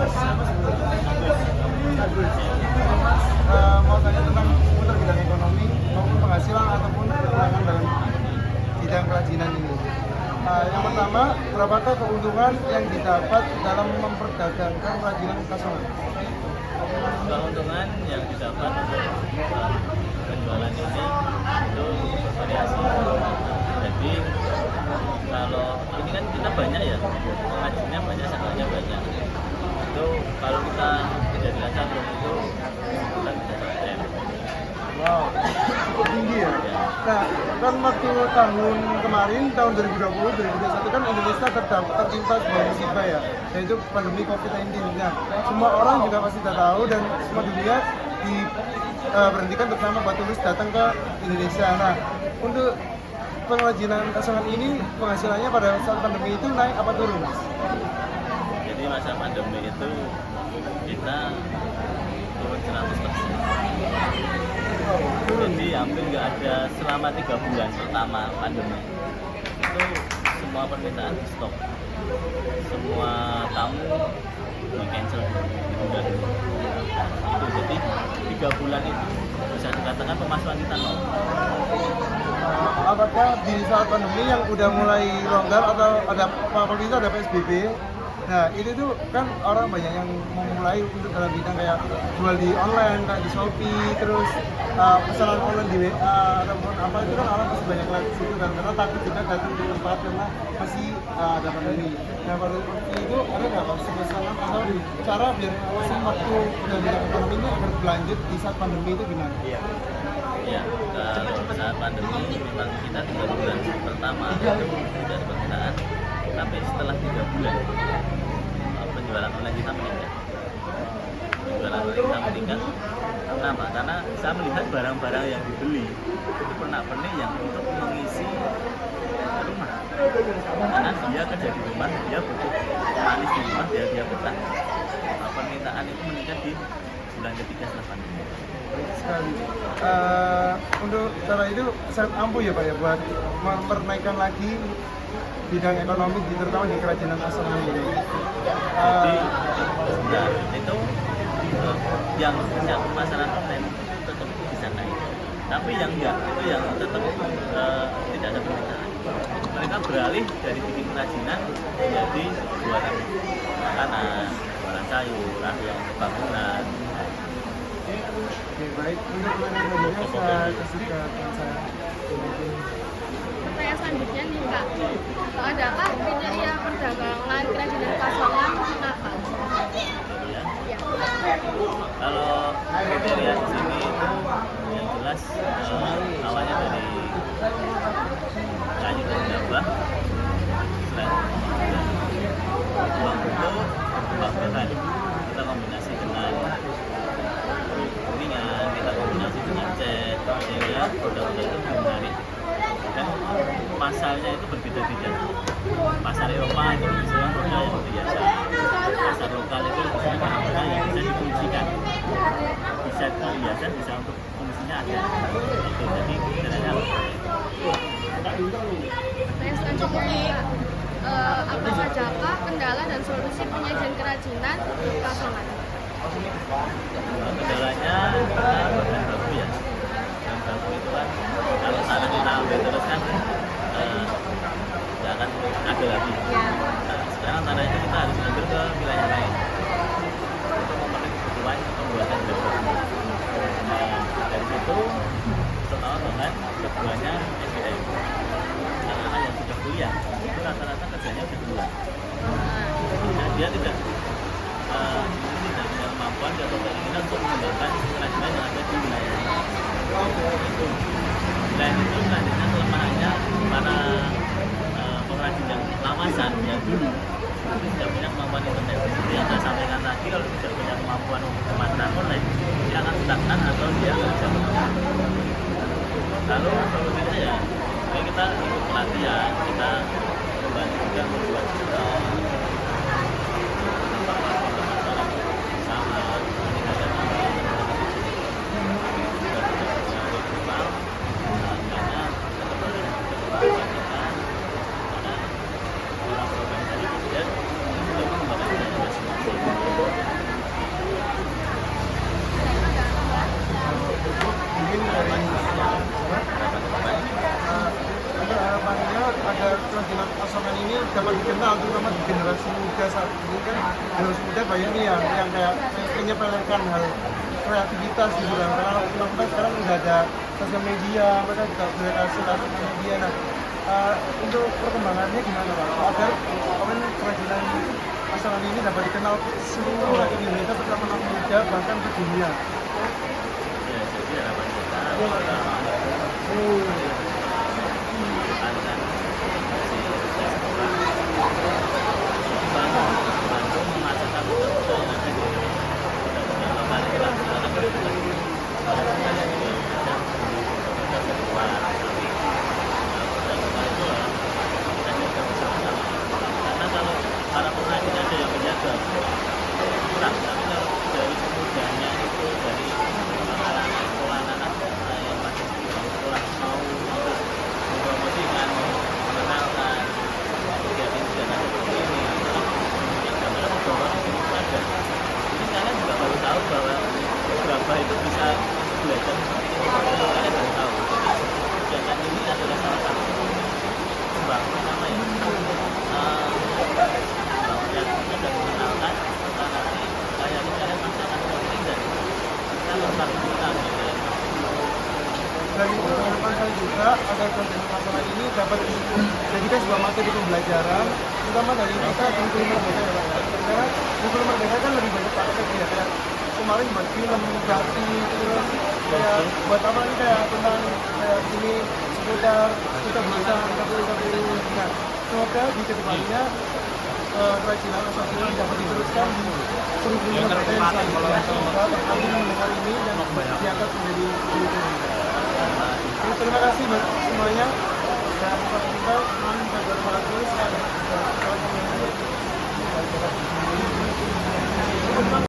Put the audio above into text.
Mas Agus. Mau tanya tentang seputar bidang ekonomi maupun penghasilan ataupun kekurangan dalam bidang kerajinan ini. Yang pertama, berapakah keuntungan yang didapat dalam memperdagangkan kerajinan kasongan? Keuntungan yang didapat untuk penjualan ini itu variasi. Jadi kalau ini kan kita banyak ya, pengrajinnya banyak, sangatnya banyak. Itu kalau kita dijadikan satu itu kita bisa M. Wow, cukup tinggi ya. Nah, kan waktu tahun kemarin, tahun 2020-2021 kan Indonesia tertimpa sebuah musibah ya, yaitu pandemi COVID-19. Nah, semua orang juga pasti sudah tahu dan semua dunia diberhentikan terutama buat turis datang ke Indonesia. Nah, untuk pengrajinan kasongan ini penghasilannya pada saat pandemi itu naik apa turun, Mas? Jadi masa pandemi itu kita turun 100%. Jadi hampir nggak ada selama 3 bulan pertama pandemi itu semua permintaan di stop, semua tamu di cancel ditunda. Itu jadi 3 bulan itu bisa dikatakan pemasukan kita nol. Apakah di saat pandemi yang udah mulai longgar atau ada waktu itu ada PSBB? Nah, itu tuh kan orang banyak yang memulai untuk dalam bidang kayak jual di online, kayak di Shopee, terus pesanan online di WA ataupun apa, itu kan orang masih banyak lewat situ kan, karena takut juga datang di tempat karena masih ada pandemi. Nah, pada waktu itu ada nggak pesanan atau cara biar waktu dalam bidang ekonomi ini agar berlanjut di saat pandemi itu gimana? Ya, kalau saat pandemi memang kita 3 bulan pertama itu sudah permintaan, tapi setelah 3 bulan penjualan online kita meningkat. Penjualan online kita meningkat. Kenapa? Karena saya melihat barang-barang yang dibeli itu pernak-pernik yang untuk mengisi rumah. Karena dia kerja di rumah, dia butuh manis di rumah, dia betah. Permintaan itu meningkat di bulan ketiga setelah pandemi. Sekali. Untuk cara itu sangat ampuh ya Pak ya buat menaikkan lagi bidang ekonomi terutama di kerajinan kasongan ini. Jadi ya, itu yang punya pemasaran online itu tetap bisa naik, tapi yang enggak itu yang tetap tidak ada permintaan. Mereka beralih dari bikin kerajinan menjadi jualan makanan, jualan sayuran, yang bangunan. Oke, baik. Untuk pertanyaannya saya kasih ke teman saya. Pertanyaan selanjutnya nih Kak, adakah kriteria perdagangan kerajinan kasongan nakal? Ya. Kalau kriteria di sini itu yang jelas awalnya dari kayu dan gabah, selain bambu, bahan kita kombinasi dengan kuningan, kita kombinasi dengan cat, sehingga produk-produk itu menarik. Dan pasarnya itu berbeda-beda. Pasar Eropa itu misalnya produk yang biasa, pasar lokal itu barang-barang yang bisa difungsikan, bisa perhiasan, bisa untuk fungsinya ada. Itu jadi caranya. Pertanyaan selanjutnya nih Kak, apa sajakah kendala dan solusi penyajian kerajinan kasongan? Kendalanya bahan baku ya. Bahan baku itu kan kalau tanah kita ambil terus kan nggak akan ada lagi. Nah, sekarang tanah itu kita harus ambil ke wilayah lain untuk memenuhi kebutuhan pembuatan bahan baku. Nah, dari situ terutama dengan keduanya SDM. Anak-anak yang sudah kuliah itu rata-rata kerjanya udah bulan. Nah, dia tidak punya kemampuan atau keinginan untuk mengembangkan kerajinan yang ada di wilayah itu. Selain itu, selanjutnya kelemahannya para pengrajin yang lamasan yang dulu itu tidak punya kemampuan internet. Seperti yang saya sampaikan tadi, kalau tidak punya kemampuan untuk pemasaran online, dia akan stagnan atau dia nggak bisa berkembang. Lalu solusinya ya, kita ikut pelatihan, kita membantu juga membuat generasi muda banyak nih yang kayak menyepelekan hal kreativitas gitu kan, karena mereka sekarang udah ada sosial media, mereka juga berkreasi lewat media. Nah, untuk perkembangannya gimana Pak? Agar kerajinan pasangan ini dapat dikenal seluruh rakyat Indonesia, terutama anak muda bahkan ke dunia. Ya, jadi harapan kita pertama akan bantu memasarkan produk yang ada di lokal kita silakan berbuat karena kalau para pengrajin ada yang menjaga kurang, tapi kalau dari pemudanya itu dari anak-anak sekolah anak yang masih sekolah mau untuk mempromosikan, mengenalkan kegiatan-kegiatan seperti ini, yang gambar membawa di sini ada. Ini kalian juga baru tahu bahwa berapa itu bisa belajar seperti ini, kalian baru tahu. Jadi kegiatan ini adalah salah satu sebab pertama ya, yang ada mengenalkan nanti kayak kalian masyarakat penting dan kita berpartisipasi di dalam Dan itu harapan saya juga agar kerajinan pasangan ini dapat dijadikan sebuah materi pembelajaran, terutama dari kita di Bengkulu Merdeka ya Pak ya. Karena Bengkulu Merdeka kan lebih banyak praktek ya, kayak kemarin buat film, grafis, terus kayak buat apa nih kayak tentang kayak ini seputar kita bisa KPU. Nah, semoga di kedepannya kerajinan asal ini dapat diteruskan di seluruh Merdeka yang selanjutnya. Semoga kami mendengar ini dan diangkat menjadi berikutnya. Terima kasih buat semuanya dan sampai jumpa.